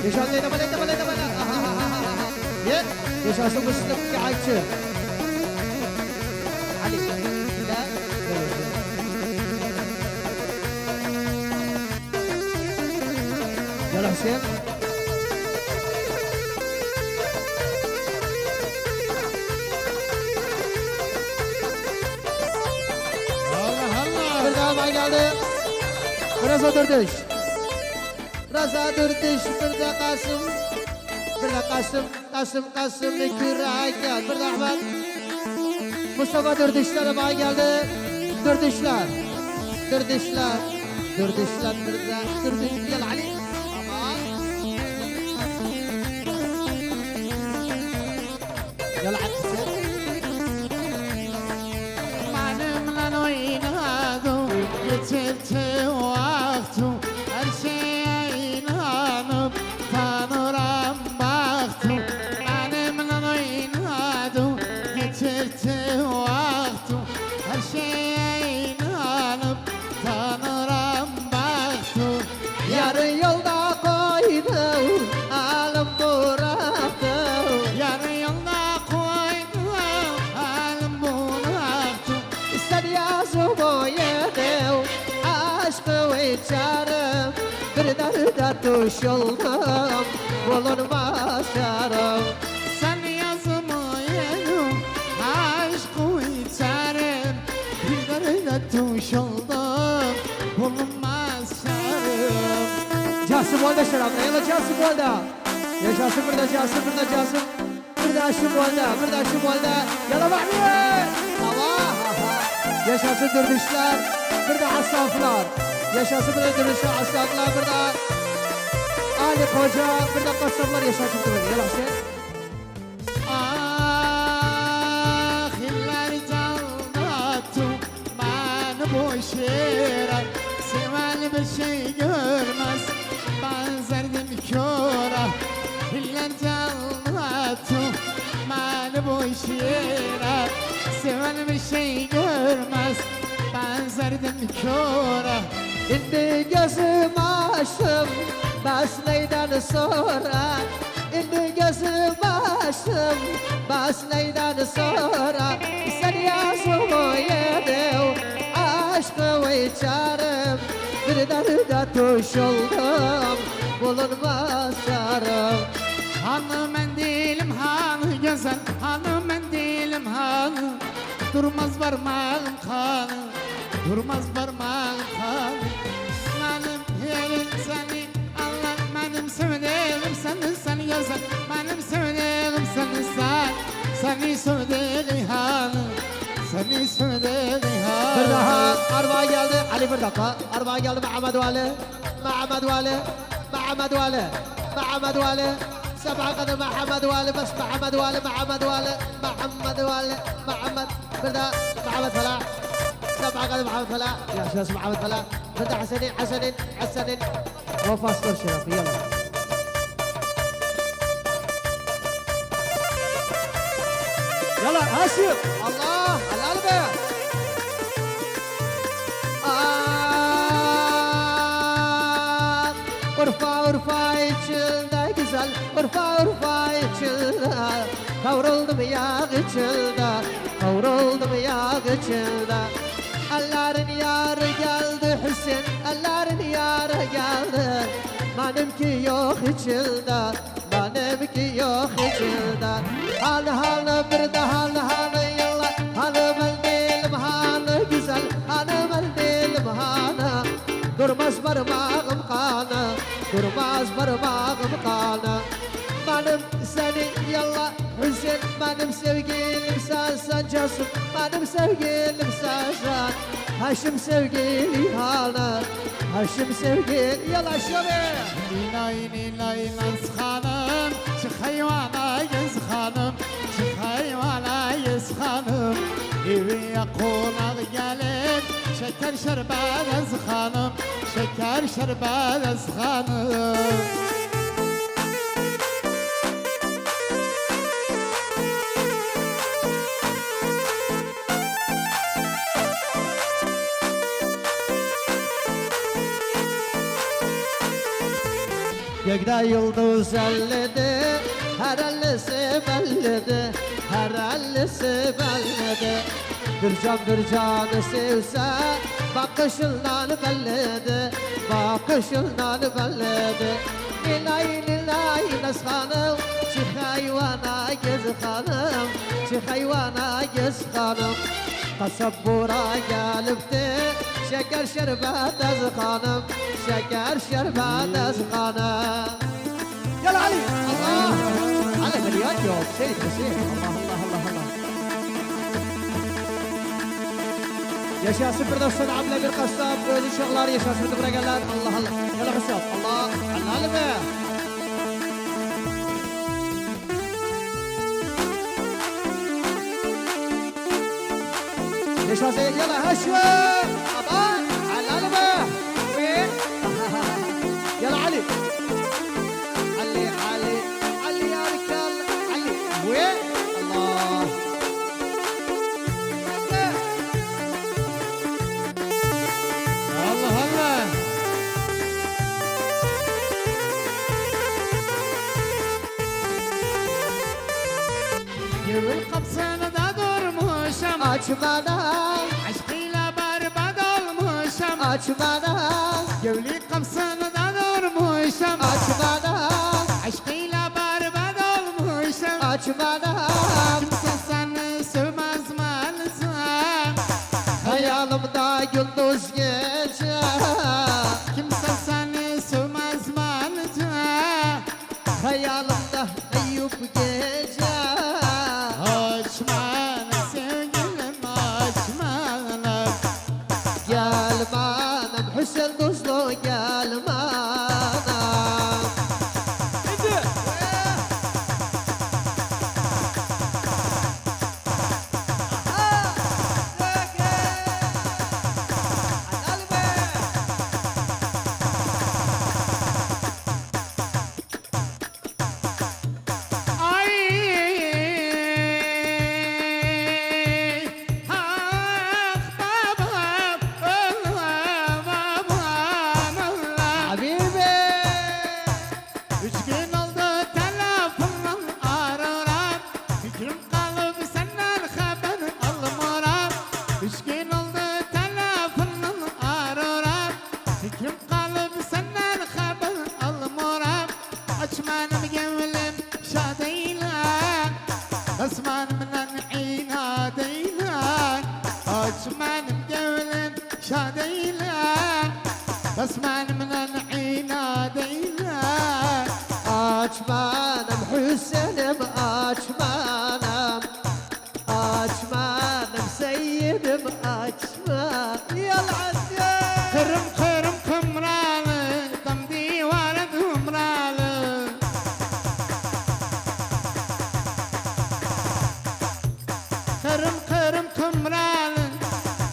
Yaşasın bana. Ye. Yaşasın bu sınıf ayçı. Ali. Gel. Gel Hüseyin. Bir daha bay geldi. Biraz oturduk. Biraz oturduk. Bir de Kasım. Bir de Kasım. Küre gel. Bir de Ahmet. Mustafa Dürdüşler'e bay geldi. Dürdüşler. Bir de Dürdüş. Gel Ali. Aman. Gel Ali. Benimle oynadım, geçirdi vaktim. Her şeye inanıp tanıram baktım. Benimle oynadım, geçirdi vaktim. Her şeye inanıp tanıram baktım. Yarı yolda koydum, alım bıraktım. Yarı yolda koydum, halim bıraktım. Sen yazım oyedim, aşkı içerim. Bir derde düşüldüm, bulunmaz yarım. Sen yazımı yedim, aşkı içerim. Bir derine tuş oldum, bulunmaz sarım. Casım oldu şarapta, yala Casım oldu. Yaşasın burada Casım. Bir de aşım oldu. Yala bakmıyor. Allah. Yaşasın Dürdüşler, bir de Asaflar. Yaşasın bir de Dürdüşler, Asaflar, bir de Ali Koca, bir de Kasaplar yaşasın Dürdüşler. Yala Hüseyin. Ah, iller aldattı beni boş yere. Seven bir şey görmez, benzerdim köre. İller aldattı beni boş yere. Seven bir şey görmez, benzerdim köre. İndi gözüm açtım, başlaydan sonra. İndi gözüm açtım, başlaydan sonra. Sen yazımı yedim, aşkı içerim. Bir derde düşüldüm, bulunmaz yarım. Hanım mendilim hanı güzel, hanım mendilim hanı. Durmaz parmağım kanı, durmaz parmağım kanı. Benim yerim seni, Allah benim sevdiğim sen güzel. Benim sevdiğim seni sevdiğim hanı, seni sevdiğim hanı. Bir daha araba geldi, Ali bir dakika. Araba geldi Muhammed Vali. سبعة قدم محمد والي بس محمد بردا محمد فلاح سبعة قدم محمد فلاح يا شاس محمد فلاح بردا حسنين وفاس شرف يلا يلا هاشم الله القلب Urfa içilde güzel Urfa içilde Kavruldum yağ içilde Ellerin yarı geldi Hüseyin Ellerin yarı geldi Benimki yok içilde Halı bir de halı yallah Halı ben değilim halı güzel Halı ben değilim halı Durmaz parmağım kanı Benim seni yallah Hüseyin Benim sevgilim sensen Casım Benim sevgilim sensen Haşim sevgili hanı Haşim sevgili yallah şöyle Nilay naz hanım Çık hayvana gez hanım Çık hayvana gez hanım Evine konak gelin Şeker şerbet hanım Şeker şerbet hanım Gökte yıldız elledi, her ellisi belledi, her ellisi belledi. Bir canı sevse, bakışından belledi, bakışından belledi. Nilay nilay nas hanım, çık hayvana göz hanım, çık hayvana göz hanım. Tasabbura gelipti, şeker şerbet az hanım, şeker şerbet az hanım. Yalla Ali, Allah, Ali milyon yok, şey, Allah Allah Allah Allah. Yaşasın Firdevs'ün abla bir kasap, özü şıklar yaşasın buraya gelen, Allah Allah. Yalla kasap, Allah, Allah Ali be. yaşasın, yalla haşve, aman, Allah Ali be. Win, yalla Ali. Ali, Ali, Ali yarkal, Ali, win, Allah. Allah Allah. Gül kapısını da durmuşam, Açmadan, aşkıyla berbat olmuşam. açmadan, Gül kapısını da durmuşam, açmadan, aşkıyla berbat olmuşam. açmadan. Kimse seni sevmez maalesef. Hayalimda gündüz gece, Kimse seni sevmez maalesef. hayalimda Eyüp gece. Açmanı sevgilim açmanı. Gel bana Hüseyin Dostlu gel bana. Ay, ah babam, Allah babam, Allah. Habibi. 3 gün oldu telefonla ararım. Fikrim kalıp senden haber almıram. 3 gün oldu telefonla ararım. Fikrim kalıp senden haber almıram. Açmanım gönlüm şadıyla, Osmanımla inadıyla. Açmanım gönlüm şadıyla, Osmanımla inadıyla. Açmanım Hüseyin'im açmanım. Açmanım Seyyidim açma. Yallah Kırım kırım kımralı, dam divara dumralı. Kırım kırım kımralı,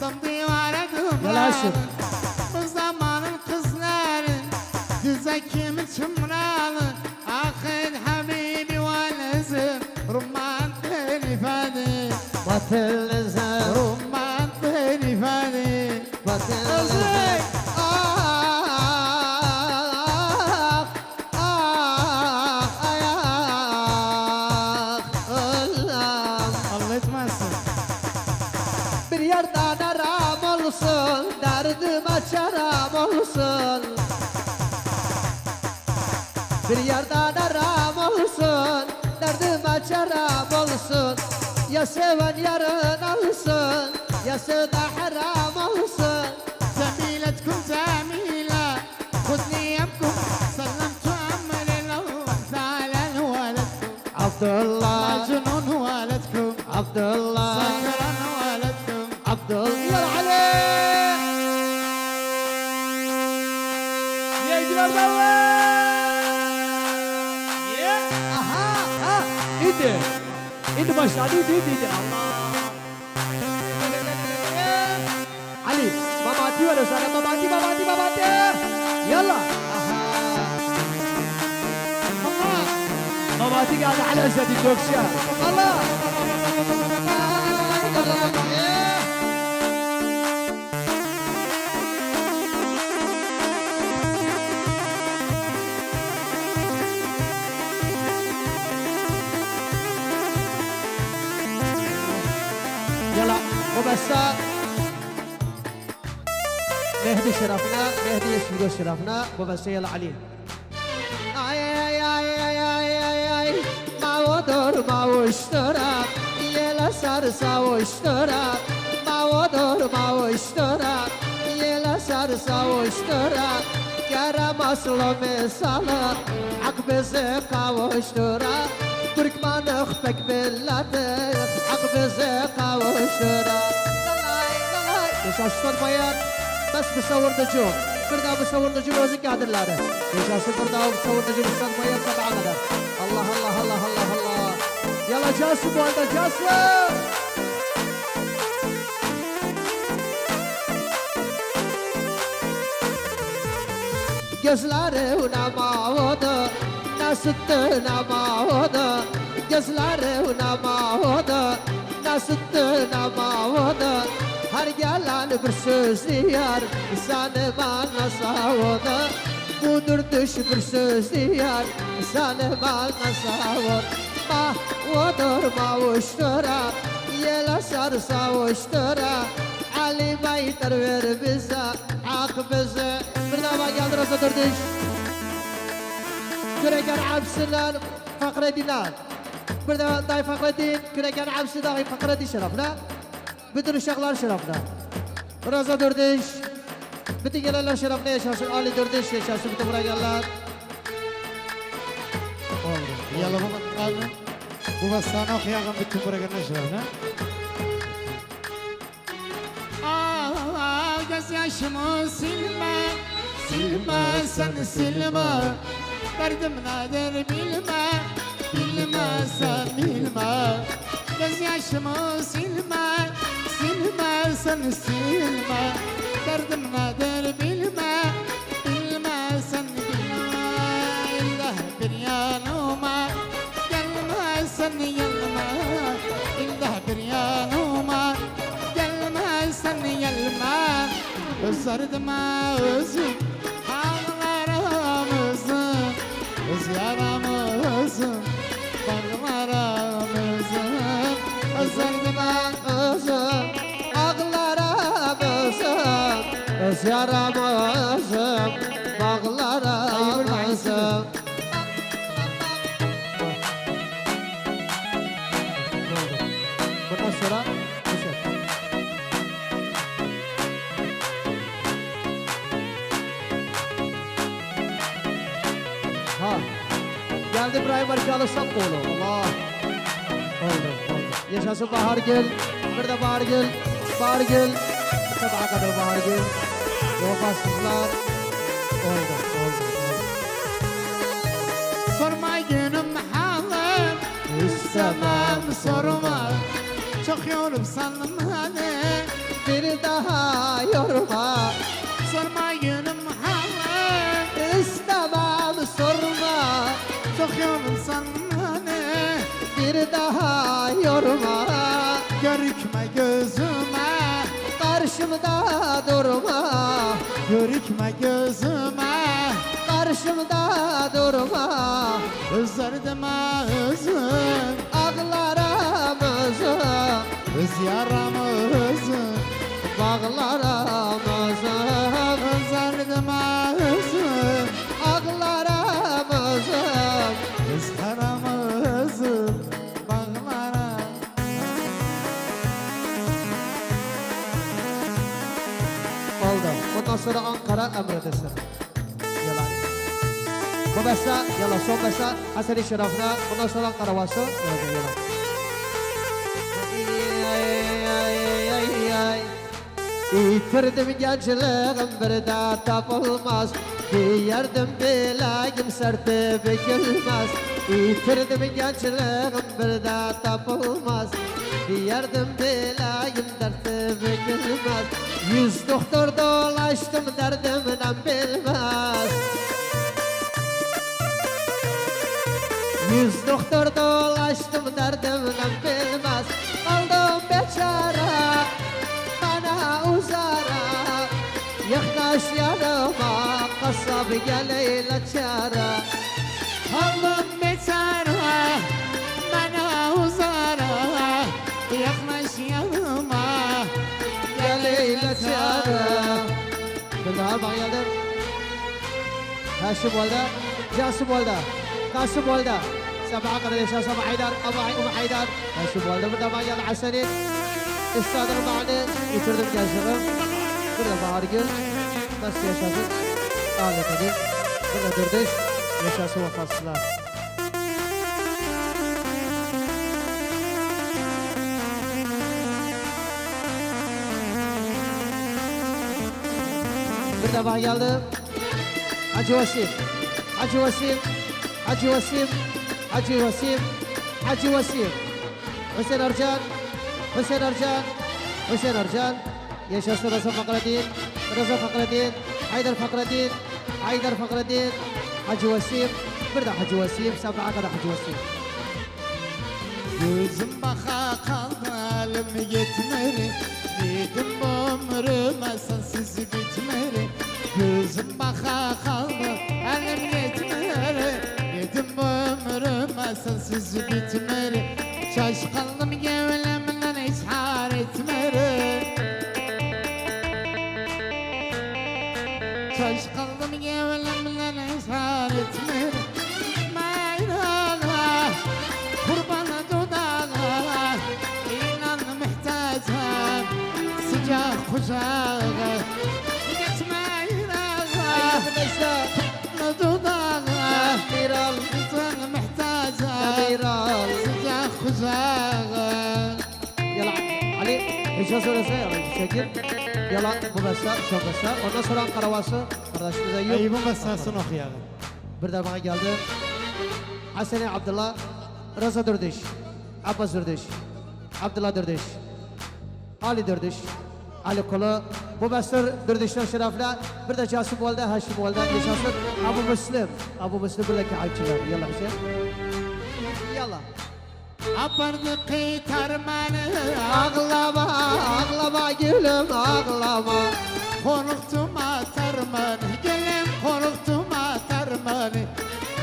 dam divara Yala aşık. dumralı. Bu zamanın kızları, güzel kimi çımralı. Ahir Habibi valezim, rumman telifadi. Batılızı, Rumman telifadi. batılızı. Ah, ah, ay, ah, Allah'ım. Allah etmezsin. Bir yerden aram olsun, derdime çarem olsun. Bir yerden aram olsun, derdime çarem olsun. Ya seven yarın alsın, ya sevda haram olsun. زميلتكم زميلة خذني يمكم سلمت أمري لو زعلان ولدكم Abdullah, مجنون ولدكم Abdullah, سكران ولدكم Abdullah Ali. Yeydiler davet. Aha, ha, indi. İndi başladı, indi. Allah. Ali, mamati var sana, mamati. Yalla. Aha. الله mamati geldi على زدي دوكشا. Allah. وبسا مهدي شرفنا مهدي يشفي شرفنا وبسا يلا علي اي اي اي اي اي اي اي ما ودور ما واشترى يلا سرسا واشترى ما ودور ما واشترى يلا سرسا واشترى كرم اصل مثال عقب زقا واشترى تركمان اخفك باللاتخ عقب زقا واشترى مش اشتر بيان بس بصور نجوم بردا بصور نجوم وزي قادر لاره مش اشتر بردا بصور نجوم اشتر بيان 7 غدا الله الله الله الله الله يلا جاسم والده جاسم Gözleri unamadı, nasıttı namadı. Gözleri unamadı, nasıttı namadı. Her gelen bir söz diyar, sanıma nasavadı. Budur düş bir söz diyar, sanıma nasavadı. Mağudur mağuştura, yela sarsa uçtura. Ali baytar ver bize, ak bize. Bir daha geldi Rıza Durdüş. Küreker absiler, Fakredinler. Bir daha day Fakredin, küreker absi dahi Fakredin şerefine. Bütün uşaklar şerefine. Rıza Durdüş. Bütün gelenler şerefine yaşasın. Ali Durdüş yaşasın. Bütün buraya gelenler. يلا بابا تقابل وبسانا وخياغم بالتمرة قلنا شرفنا göz yaşımı silme Silme sen silme Derdim nedir bilme Bilme sen bilme Göz yaşımı silme Silme sen silme Derdim nedir bilme Bilme sen bilme İllah bir yanıma Gelme sen yanıma İllah bir yanıma Gelme sen yanıma Özlerdim özüm Ağlarımızı Öz yaramızı Bağlarımızı Özlerdim özüm Ağlarımızı Öz yaramızı Bağlarımızı Bundan sonra Ha. Geldi İbrahim Arkalı Sapkoğlu. Allah. Oldu. Yaşasın Bahargül. Bir de Bahargül. Bahargül. Sabah kadar Bahargül. Vefasızlar. Oldu. Sorma günüm halim. İstemem sorma. Çok yorum sandım hani. Bir daha yorma. Sorma günüm halim. İstemem sorma. Çok yorum sandım hani. Bir daha yorma. Görükme gözüme. Karşımda durma. Görükme gözüme. Karşımda durma. Özlerdim özüm. Ağlarımızı. Öz yaramızı. Bağlarımızı. Özlerdim özüm. Ağlarımızı. Öz yaramızı. Oldu. Bundan sonra Ankara emredesin. Yalan. Bu besta, yalan son besta. Haseri şerefine. Bundan sonra Ankara vası. Yalan. Yitirdim gençliğim bir daha tapılmaz. Bir yerdim bilagim serti bükülmez. Yitirdim gençliğim bir daha tapılmaz. Bir yerdim bilagim derti bükülmez. 100 doktor dolaştım derdimden bilmez. 100 doktor dolaştım derdimden bilmez. Aldım beçara bana uzara. Yaklaş yanıma kasab geleyle çara. Aldım beçara bana uzara. Yaklaş yanıma هاشم والده جاسم والده قاسم والده سبعة قرن يشاس أبو حيدر أبو حيدر هاشم والده بدأ ما يلا عسنين استادر معنا يتردم جاسم بدأ بارجل بس يشاس آله تدي بدأ دردش يشاس وفاصلة بدأ ما يلا Hacı Vasim, Hacı Vasim, Hacı Vasim, Hacı Vasim, Hacı Vasim. Hüseyin Arcan, Hüseyin Arcan, Hüseyin Arcan. Yaşasın Rıza Fakreddin, Rıza Fakreddin, Haydar Fakreddin, Haydar Fakreddin, Hacı Vasim. Bir de Hacı Vasim, sabah kadar Hacı Vasim. Gözüm baka kaldı elim yetmeri, dedim ömrüme sensiz bitmeri. Gözüm baka kaldı elim yetmeri, dedim ömrüme sensiz bitmeri. Şaşkındım gevlemden ishar etmeri. Şaşkındım gevlemden ishar etmeri. Mayrağa kurbanı dudağa, inan muhtaçha sıcak kucağa. Arkadaşlar, dudağa, Miral, insan muhtaçha Miral. sıcak kucağa. Yalla Ali, Hişa söylese ya Şekil. Yalla bu besta, şu besta. Ondan sonra Ankara Havası. Kardeşimize yok. Eyüp'ün mesajını okuyalım. Bir de bana geldi. Hasene Abdullah, Rıza Dürdiş, Abbas Dürdiş, Abdullah Dürdiş, Ali Dürdiş, Ali Kulu. Bu bestler Dürdişler şerefle. Bir de Casım Valide, Haşim Valide yaşasın. Abu Müslim, Abu Müslim buradaki ayçılar. Yalla Hüseyin. Yalla. Apardı kıytarmanı, Ağlama, ağlama gülüm ağlama. korktum atarmanı, gelin korktum atarmanı.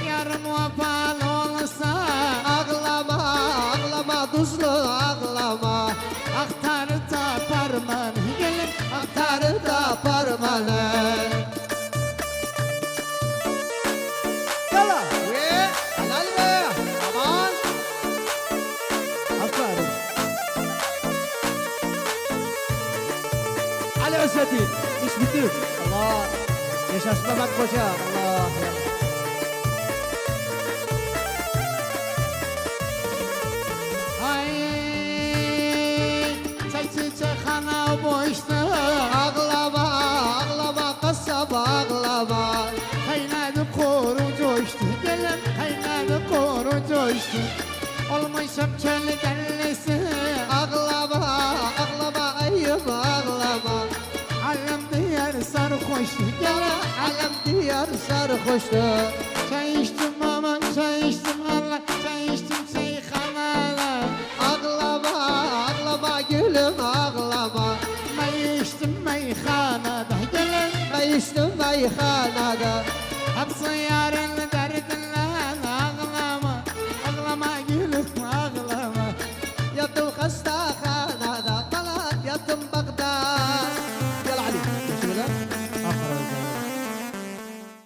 Yarım vefalı olsa, Ağlama, ağlama tuzlu ağlama. aktarı taparmanı, gelin Aktarı da parmanı. Yalla. Ve helal be. Aman. Aferin. Ali Özzettin. İş bitti. Allah. Yaşasın Mehmet Koca. Allah. ay çay kana boşta. Ağlama, ağlama kasaba ağlama. Kaynadı koru coştu, gelin kaynadı koru coştu. Olmuşum çöl dellisi, Ağlama, ağlama ayım ağlama. alem diyar sarhoştu, gelin Alem diyar sarhoştu. çay içtim aman çay içtim Allah, çay içtim şeyhanala. Ağlama, ağlama gülüm ağlama. May içtim meyhanada, gelin Ben içtim meyhanada. hapsı